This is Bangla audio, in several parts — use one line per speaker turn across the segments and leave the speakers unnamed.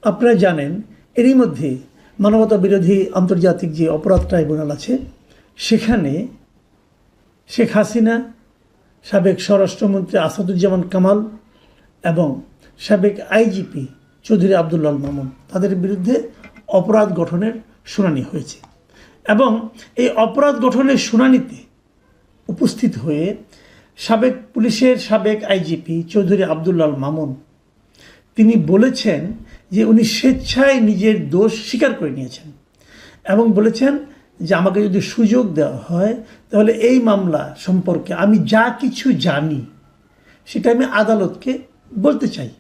আপনারা জানেন এরই মধ্যে মানবতা বিরোধী আন্তর্জাতিক যে অপরাধ ট্রাইব্যুনাল আছে সেখানে শেখ হাসিনা, সাবেক স্বরাষ্ট্রমন্ত্রী আসাদুজ্জামান কামাল এবং সাবেক আইজিপি চৌধুরী আবদুল্লাহ আল মামুন তাদের বিরুদ্ধে অপরাধ গঠনের শুনানি হয়েছে এবং এই অপরাধ গঠনের শুনানিতে উপস্থিত হয়ে সাবেক পুলিশের সাবেক আইজিপি চৌধুরী আবদুল্লাহ আল মামুন তিনি বলেছেন যে উনি স্বেচ্ছায় নিজের দোষ স্বীকার করে নিয়েছেন এবং বলেছেন যে আমাকে যদি সুযোগ দেওয়া হয় তাহলে এই মামলা সম্পর্কে আমি যা কিছু জানি সেটা আমি আদালতকে বলতে চাই।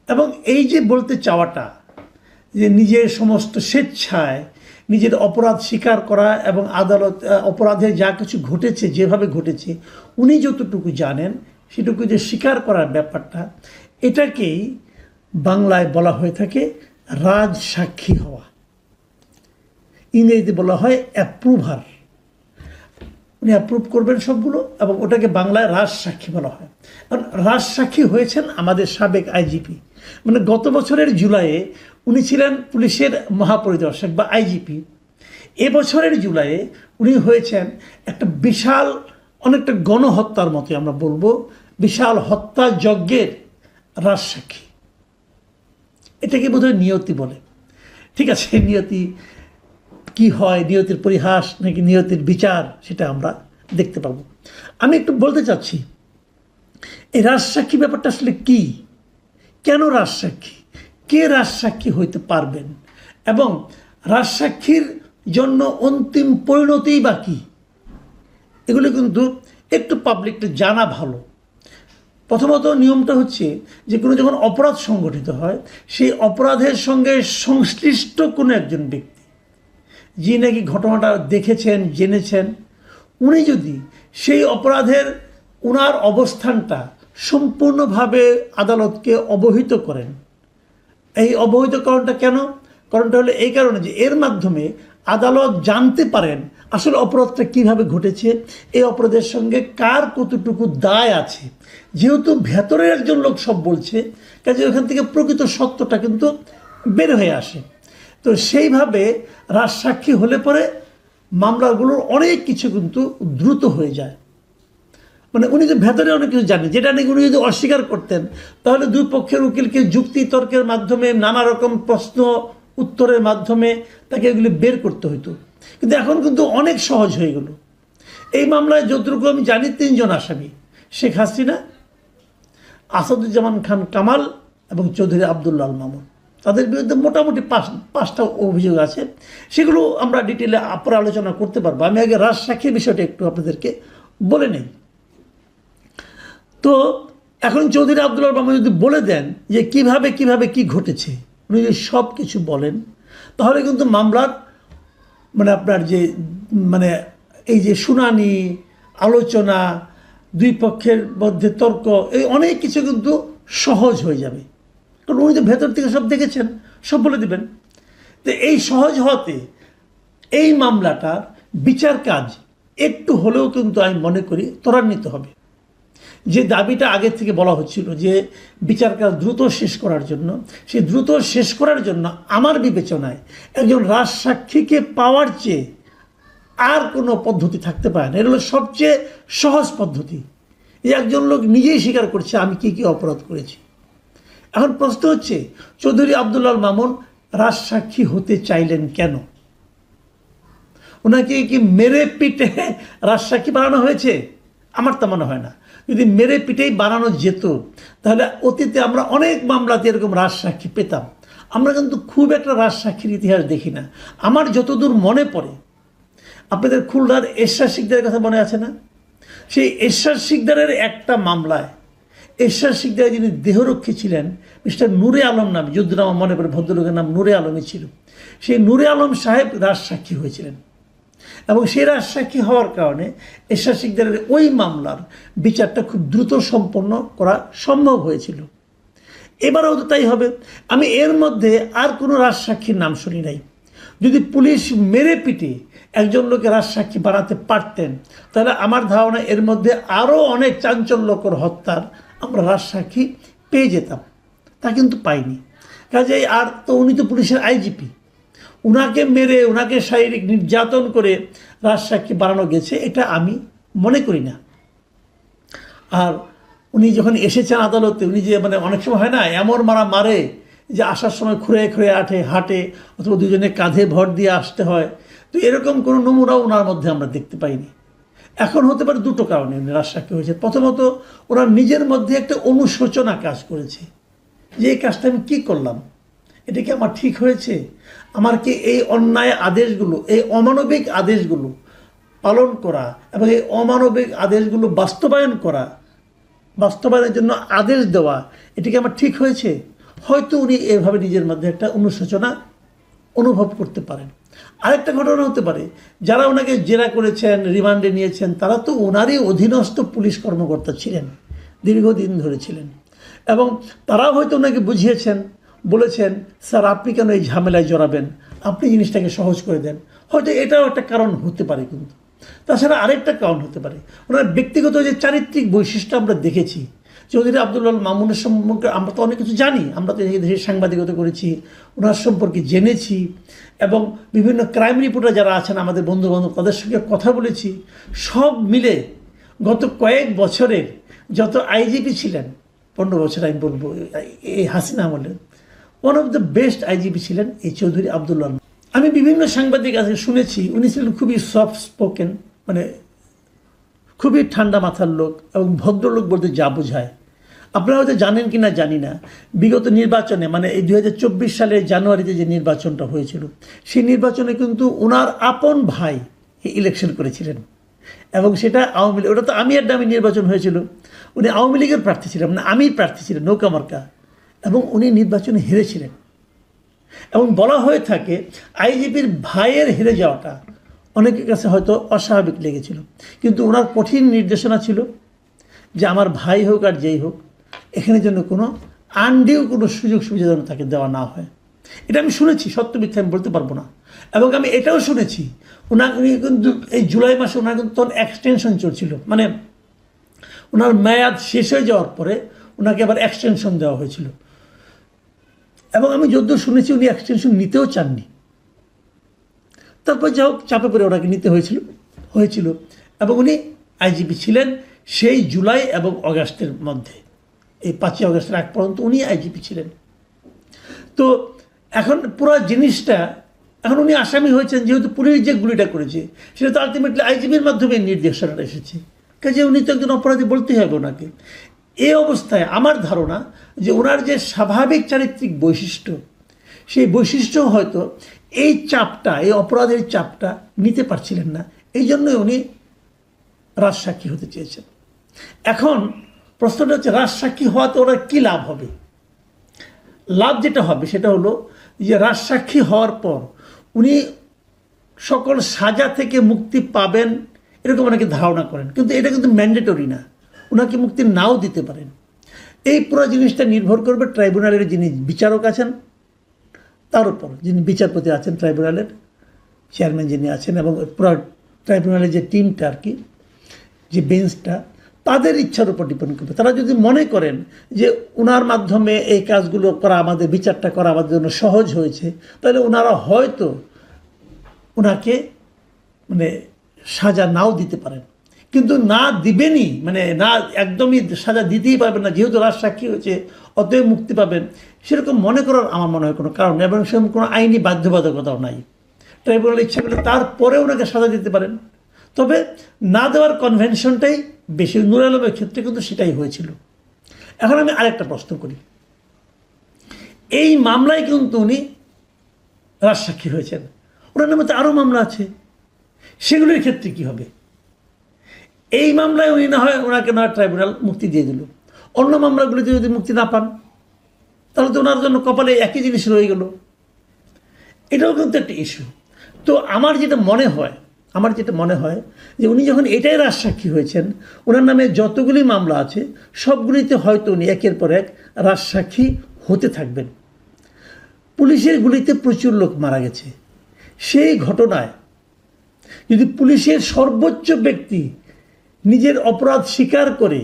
এবং এই যে বলতে চাওয়াটা, যে নিজের সমস্ত স্বেচ্ছায় নিজের অপরাধ স্বীকার করা এবং আদালত অপরাধে যা কিছু ঘটেছে যেভাবে ঘটেছে উনি যতটুকু জানেন সেটুকু যে স্বীকার করার ব্যাপারটা, এটাকেই বাংলায় বলা হয়ে থাকে রাজসাক্ষী হওয়া। ইংরেজিতে বলা হয় অ্যাপ্রুভার। উনি অ্যাপ্রুভ করবেন সবগুলো এবং ওটাকে বাংলায় রাজসাক্ষী বলা হয়। কারণ রাজসাক্ষী হয়েছেন আমাদের সাবেক আইজিপি, মানে গত বছরের জুলাইয়ে উনি ছিলেন পুলিশের মহাপরিদর্শক বা আইজিপি। এবছরের জুলাইয়ে উনি হয়েছেন একটা বিশাল, অনেকটা গণহত্যার মতো আমরা বলবো, বিশাল হত্যাযজ্ঞের রাজসাক্ষী। এটাকে বোধহয় নিয়তি বলে। ঠিক আছে, নিয়তি কি হয়, নিয়তির পরিহাস নাকি নিয়তির বিচার, সেটা আমরা দেখতে পাবো। আমি একটু বলতে চাচ্ছি এই রাজসাক্ষী ব্যাপারটা আসলে কি, কেন রাজসাক্ষী, কে রাজসাক্ষী হইতে পারবেন এবং রাজসাক্ষীর জন্য অন্তিম পরিণতিই বা কী, এগুলো কিন্তু একটু পাবলিকটা জানা ভালো। প্রথমত নিয়মটা হচ্ছে যে কোনো যখন অপরাধ সংগঠিত হয় সেই অপরাধের সঙ্গে সংশ্লিষ্ট কোনো একজন ব্যক্তি যিনি নাকি ঘটনাটা দেখেছেন, জেনেছেন, উনি যদি সেই অপরাধের ওনার অবস্থানটা সম্পূর্ণভাবে আদালতকে অবহিত করেন। এই অবহিতকরণটা কেন? কারণটা হলো এই কারণে যে এর মাধ্যমে আদালত জানতে পারেন আসলে অপরাধটা কীভাবে ঘটেছে, এই অপরাধের সঙ্গে কার কতটুকু দায় আছে। যেহেতু ভেতরের একজন লোক সব বলছে, কাজে ওখান থেকে প্রকৃত সত্যটা কিন্তু বের হয়ে আসে। তো সেইভাবে রাজসাক্ষী হলে পরে মামলাগুলোর অনেক কিছু কিন্তু দ্রুত হয়ে যায়। মানে উনি যে ভেতরে অনেক কিছু জানেন, যেটা নাকি উনি যদি অস্বীকার করতেন তাহলে দুই পক্ষের উকিলকে যুক্তি তর্কের মাধ্যমে, নানা রকম প্রশ্ন উত্তরের মাধ্যমে তাকে এগুলি বের করতে হতো। কিন্তু এখন কিন্তু অনেক সহজ হয়ে গেল। এই মামলায় যতটুকু আমি জানি 3 জন আসামি, শেখ হাসিনা, আসাদুজ্জামান খান কামাল এবং চৌধুরী আবদুল্লাহ আল মামুন। তাদের বিরুদ্ধে মোটামুটি 5টা অভিযোগ আছে, সেগুলো আমরা ডিটেলে পরে আলোচনা করতে পারবো। আমি আগে রাজসাক্ষীর বিষয়টা একটু আপনাদেরকে বলে নেই। তো এখন চৌধুরী আবদুল্লাহ আল মামুন যদি বলে দেন যে কিভাবে কি ঘটেছে, উনি যদি সব কিছু বলেন তাহলে কিন্তু মামলার মানে আপনার যে মানে এই যে শুনানি, আলোচনা, দুই পক্ষের মধ্যে তর্ক, এই অনেক কিছু কিন্তু সহজ হয়ে যাবে। কারণ উনি তো ভেতর থেকে সব দেখেছেন, সব বলে দেবেন। তো এই সহজ হওয়াতে এই মামলাটার বিচার কাজ একটু হলেও কিন্তু আমি মনে করি ত্বরান্বিত হবে। যে দাবিটা আগে থেকে বলা হচ্ছিল যে বিচার কাজ দ্রুত শেষ করার জন্য, সেই দ্রুত শেষ করার জন্য আমার বিবেচনায় একজন রাজসাক্ষীকে পাওয়ার চেয়ে আর কোনো পদ্ধতি থাকতে পারে না। এটা হলো সবচেয়ে সহজ পদ্ধতি, যে একজন লোক নিজেই স্বীকার করছে আমি কী অপরাধ করেছি। এখন প্রশ্ন হচ্ছে চৌধুরী আবদুল্লাহ আল মামুন রাজসাক্ষী হতে চাইলেন কেন? ওনাকে কি মেরে পিটে রাজসাক্ষী বানানো হয়েছে? আমার তা মনে হয় না। যদি মেরে পিটেই বানানো যেত তাহলে অতীতে আমরা অনেক মামলাতে এরকম রাজসাক্ষী পেতাম। আমরা কিন্তু খুব একটা রাজসাক্ষীর ইতিহাস দেখি না। আমার যতদূর মনে পড়ে, আপনাদের খুলনার এরশাদ শিকদারের কথা মনে আছে না? সেই এরশাদ শিকদারের একটা মামলায় এরশাদ শিকদার যিনি দেহরক্ষী ছিলেন মিস্টার নূরে আলম নাম, যদিও আমার মনে পড়ে ভদ্রলোকের নাম নূরে আলমই ছিল, সেই নূরে আলম সাহেব রাজসাক্ষী হয়েছিলেন এবং সেই রাজসাক্ষী হওয়ার কারণে এরশাদ শিকদারের ওই মামলার বিচারটা খুব দ্রুত সম্পন্ন করা সম্ভব হয়েছিল। এবারেও তো তাই হবে। আমি এর মধ্যে আর কোনো রাজসাক্ষীর নাম শুনি নাই। যদি পুলিশ মেরে পিটে একজন লোকে রাজসাক্ষী বানাতে পারতেন তাহলে আমার ধারণা এর মধ্যে আরও অনেক চাঞ্চল্যকর হত্যার আমরা রাজসাক্ষী পেয়ে যেতাম। তা কিন্তু পাইনি। কাজেই আর তো উনি তো পুলিশের আইজিপি, উনাকে মেরে উনাকে শারীরিক নির্যাতন করে রাজসাক্ষী বানানো গেছে এটা আমি মনে করি না। আর উনি যখন এসেছেন আদালতে, উনি যে মানে অনেক সময় হয় না এমন মারে যে আসার সময় খুঁড়ে খুঁড়ে হাঁটে অথবা দুজনে কাঁধে ভর দিয়ে আসতে হয়, তো এরকম কোনো নমুনাও ওনার মধ্যে আমরা দেখতে পাইনি। এখন হতে পারে দুটো কারণে উনি রাজসাক্ষী হয়েছে। প্রথমত ওনার নিজের মধ্যে একটা অনুশোচনা কাজ করেছে যে এই কাজটা আমি কী করলাম, এটা কি আমার ঠিক হয়েছে, আমার কি এই অন্যায় আদেশগুলো, এই অমানবিক আদেশগুলো পালন করা এবং এই অমানবিক আদেশগুলো বাস্তবায়নের জন্য আদেশ দেওয়া, এটা কি আমার ঠিক হয়েছে। হয়তো উনি এভাবে নিজের মধ্যে একটা অনুশোচনা অনুভব করতে পারেন। আরেকটা ঘটনা হতে পারে, যারা ওনাকে জেরা করেছেন, রিমান্ডে নিয়েছেন, তারা তো ওনারই অধীনস্থ পুলিশ কর্মকর্তা ছিলেন, দীর্ঘদিন ধরে ছিলেন, এবং তারাও হয়তো ওনাকে বুঝিয়েছেন, বলেছেন স্যার আপনি কেন এই ঝামেলায় জড়াবেন, আপনি জিনিসটাকে সহজ করে দেন। হয়তো এটাও একটা কারণ হতে পারে। কিন্তু তাছাড়া আরেকটা কারণ হতে পারে, ওনার ব্যক্তিগত যে চারিত্রিক বৈশিষ্ট্য আমরা দেখেছি, চৌধুরী আব্দুল আল মামুনের সম্পর্কে আমরা তো অনেক কিছু জানি, আমরা তো এই দেশের সাংবাদিকতা করেছি, ওনার সম্পর্কে জেনেছি, এবং বিভিন্ন ক্রাইম রিপোর্টার যারা আছেন আমাদের বন্ধুবান্ধব তাদের সঙ্গে কথা বলেছি। সব মিলে গত কয়েক বছরের যত আইজিপি ছিলেন, 15 বছর আমি বলবো এই হাসিনা আমলে, one of the best IGP ছিলেন এই চৌধুরী আব্দুল্লাহ। আমি বিভিন্ন সাংবাদিক কাছে শুনেছি উনি ছিলেন খুবই সফট স্পোকেন, মানে খুবই ঠান্ডা মাথার লোক এবং ভদ্রলোক বলতে যা বোঝায়। আপনারা হয়তো জানেন কি না জানি না, বিগত নির্বাচনে মানে এই 2024 সালের জানুয়ারিতে যে নির্বাচনটা হয়েছিল, সেই নির্বাচনে কিন্তু ওনার আপন ভাই ইলেকশন করেছিলেন, এবং সেটা আওয়ামী লীগ, ওটা তো আমি আর দামি নির্বাচন হয়েছিল, উনি আওয়ামী লীগের প্রার্থী ছিলেন, মানে আমি প্রার্থী ছিলেন নৌকা মার্কা, এবং উনি নির্বাচনে হেরেছিলেন। এবং বলা হয়ে থাকে আইজিপির ভাইয়ের হেরে যাওয়াটা অনেকের কাছে হয়তো অস্বাভাবিক লেগেছিল, কিন্তু ওনার কঠিন নির্দেশনা ছিল যে আমার ভাই হোক আর যেই হোক, এখানে যেন কোনো আনডিউ কোনো সুযোগ সুবিধা যেন তাকে দেওয়া না হয়। এটা আমি শুনেছি, সত্য মিথ্যা আমি বলতে পারবো না। এবং আমি এটাও শুনেছি উনি কিন্তু এই জুলাই মাসে ওনার কিন্তু তখন এক্সটেনশন চলছিল, মানে ওনার মেয়াদ শেষ হয়ে যাওয়ার পরে ওনাকে আবার এক্সটেনশন দেওয়া হয়েছিল, এবং আমি যদ্দূর শুনেছি উনি এক্সটেনশন নিতেও চাননি। তারপর যা হোক চাপে পড়ে ওনাকে নিতে হয়েছিল, এবং উনি আইজিপি ছিলেন সেই জুলাই এবং অগাস্টের মধ্যে, এই 5ই অগাস্টের আগ পর্যন্ত উনি আইজিপি ছিলেন। তো এখন পুরো জিনিসটা, এখন উনি আসামি হয়েছেন যেহেতু পুলিশ যে গুলিটা করেছে সেটা তো আলটিমেটলি আইজিপির মাধ্যমে নির্দেশনাটা এসেছে, কাজে উনি তো একজন অপরাধী বলতেই হবে ওনাকে। এই অবস্থায় আমার ধারণা যে ওনার যে স্বাভাবিক চারিত্রিক বৈশিষ্ট্য, সেই বৈশিষ্ট্য হয়তো এই চাপটা, এই অপরাধের চাপটা নিতে পারছিলেন না, এই জন্যই উনি রাজসাক্ষী হতে চেয়েছেন। এখন প্রশ্নটা হচ্ছে রাজসাক্ষী হওয়াতে ওনার কী লাভ হবে। লাভ যেটা হবে সেটা হলো যে রাজসাক্ষী হওয়ার পর উনি সকল সাজা থেকে মুক্তি পাবেন এরকম অনেকে ধারণা করেন, কিন্তু এটা কিন্তু ম্যান্ডেটরি না, ওনাকে মুক্তি নাও দিতে পারেন। এই পুরো জিনিসটা নির্ভর করবে ট্রাইব্যুনালের যিনি বিচারক আছেন তার উপর, যিনি বিচারপতি আছেন ট্রাইব্যুনালের চেয়ারম্যান যিনি আছেন, এবং পুরো ট্রাইব্যুনালের যে টিমটা আর কি, যে বেঞ্চটা, তাদের ইচ্ছার উপর ডিপেন্ড করবে। তারা যদি মনে করেন যে ওনার মাধ্যমে এই কাজগুলো করা, আমাদের বিচারটা করা আমাদের জন্য সহজ হয়েছে, তাহলে ওনারা হয়তো ওনাকে মানে সাজা নাও দিতে পারেন, কিন্তু না দিবেনই, মানে না একদমই সাজা দিতেই পারবেন না, যেহেতু রাজসাক্ষী হয়েছে অতএব মুক্তি পাবেন, সেরকম মনে করার আমার মনে হয় কোনো কারণ নেই, এবং সেরকম কোনো আইনি বাধ্যবাধকতাও নাই। ট্রাইব্যুনাল ইচ্ছা করলে তারপরে ওনাকে সাজা দিতে পারেন, তবে না দেওয়ার কনভেনশনটাই বেশি। নূর আলমের ক্ষেত্রে কিন্তু সেটাই হয়েছিল। এখন আমি আরেকটা প্রশ্ন করি, এই মামলায় কিন্তু উনি রাজসাক্ষী হয়েছেন, ওনার নামে তো আরও মামলা আছে, সেগুলির ক্ষেত্রে কী হবে? এই মামলায় উনি না হয় ওনাকে না ট্রাইব্যুনাল মুক্তি দিয়ে দিল, অন্য মামলাগুলিতে যদি মুক্তি না পান তাহলে তো ওনার জন্য কপালে একই জিনিস রয়ে গেল। এটাও কিন্তু একটা ইস্যু। তো আমার যেটা মনে হয় যে উনি যখন এটাই রাজসাক্ষী হয়েছেন, ওনার নামে যতগুলি মামলা আছে সবগুলিতে হয়তো উনি একের পর এক রাজসাক্ষী হতে থাকবেন। পুলিশের গুলিতে প্রচুর লোক মারা গেছে, সেই ঘটনায় যদি পুলিশের সর্বোচ্চ ব্যক্তি নিজের অপরাধ স্বীকার করে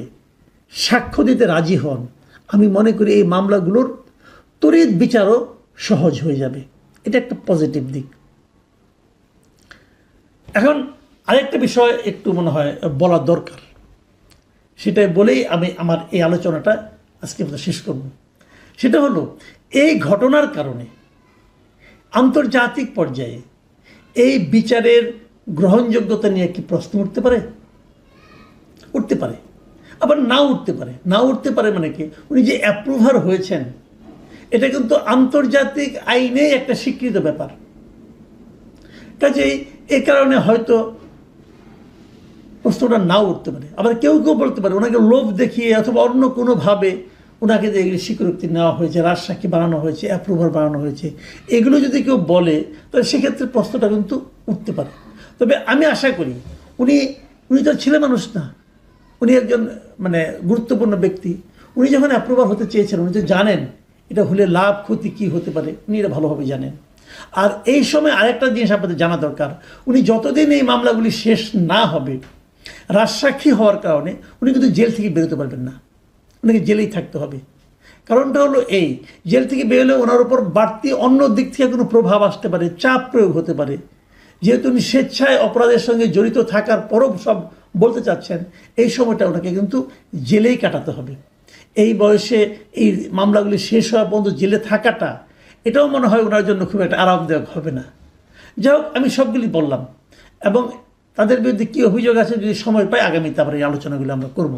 সাক্ষ্য দিতে রাজি হন, আমি মনে করি এই মামলাগুলোর তড়িৎ বিচারও সহজ হয়ে যাবে। এটা একটা পজিটিভ দিক। এখন আরেকটা বিষয় একটু মনে হয় বলা দরকার, সেটাই বলেই আমি আমার এই আলোচনাটা আজকে শেষ করব। সেটা হলো, এই ঘটনার কারণে আন্তর্জাতিক পর্যায়ে এই বিচারের গ্রহণযোগ্যতা নিয়ে কি প্রশ্ন উঠতে পারে? উঠতে পারে, আবার নাও উঠতে পারে। নাও উঠতে পারে মানে কি, উনি যে অ্যাপ্রুভার হয়েছেন এটা কিন্তু আন্তর্জাতিক আইনে একটা স্বীকৃত ব্যাপার। কাজেই এ কারণে হয়তো প্রশ্নটা নাও উঠতে পারে। আবার কেউ কেউ বলতে পারে ওনাকে লোভ দেখিয়ে অথবা অন্য কোনোভাবে ওনাকে যে এগুলি স্বীকৃতি নেওয়া হয়েছে, রাজসাক্ষী বানানো হয়েছে, অ্যাপ্রুভার বানানো হয়েছে, এগুলো যদি কেউ বলে তাহলে সেক্ষেত্রে প্রশ্নটা কিন্তু উঠতে পারে। তবে আমি আশা করি উনি তো ছেলে মানুষ না, উনি একজন মানে গুরুত্বপূর্ণ ব্যক্তি। উনি যখন অ্যাপ্রুভার হতে চেয়েছেন উনি তো জানেন এটা হলে লাভ ক্ষতি কী হতে পারে, উনি এটা ভালোভাবে জানেন। আর এই সময় আরেকটা জিনিস আপনাদের জানা দরকার, উনি যতদিন এই মামলাগুলি শেষ না হবে, রাজসাক্ষী হওয়ার কারণে উনি কিন্তু জেল থেকে বেরোতে পারবেন না, ওনাকে জেলেই থাকতে হবে। কারণটা হলো এই, জেল থেকে বেরোলে ওনার উপর বাড়তি অন্য দিক থেকে কোনো প্রভাব আসতে পারে, চাপ প্রয়োগ হতে পারে। যেহেতু উনি স্বেচ্ছায় অপরাধের সঙ্গে জড়িত থাকার পরও সব বলতে চাচ্ছেন, এই সময়টা ওনাকে কিন্তু জেলেই কাটাতে হবে। এই বয়সে এই মামলাগুলি শেষ হওয়া পর্যন্ত জেলে থাকাটা, এটাও মনে হয় ওনার জন্য খুব একটা আরামদায়ক হবে না। যাই হোক, আমি সবগুলি বললাম, এবং তাদের বিরুদ্ধে কী অভিযোগ আছে যদি সময় পাই আগামীতে আবার এই আলোচনাগুলো আমরা করব।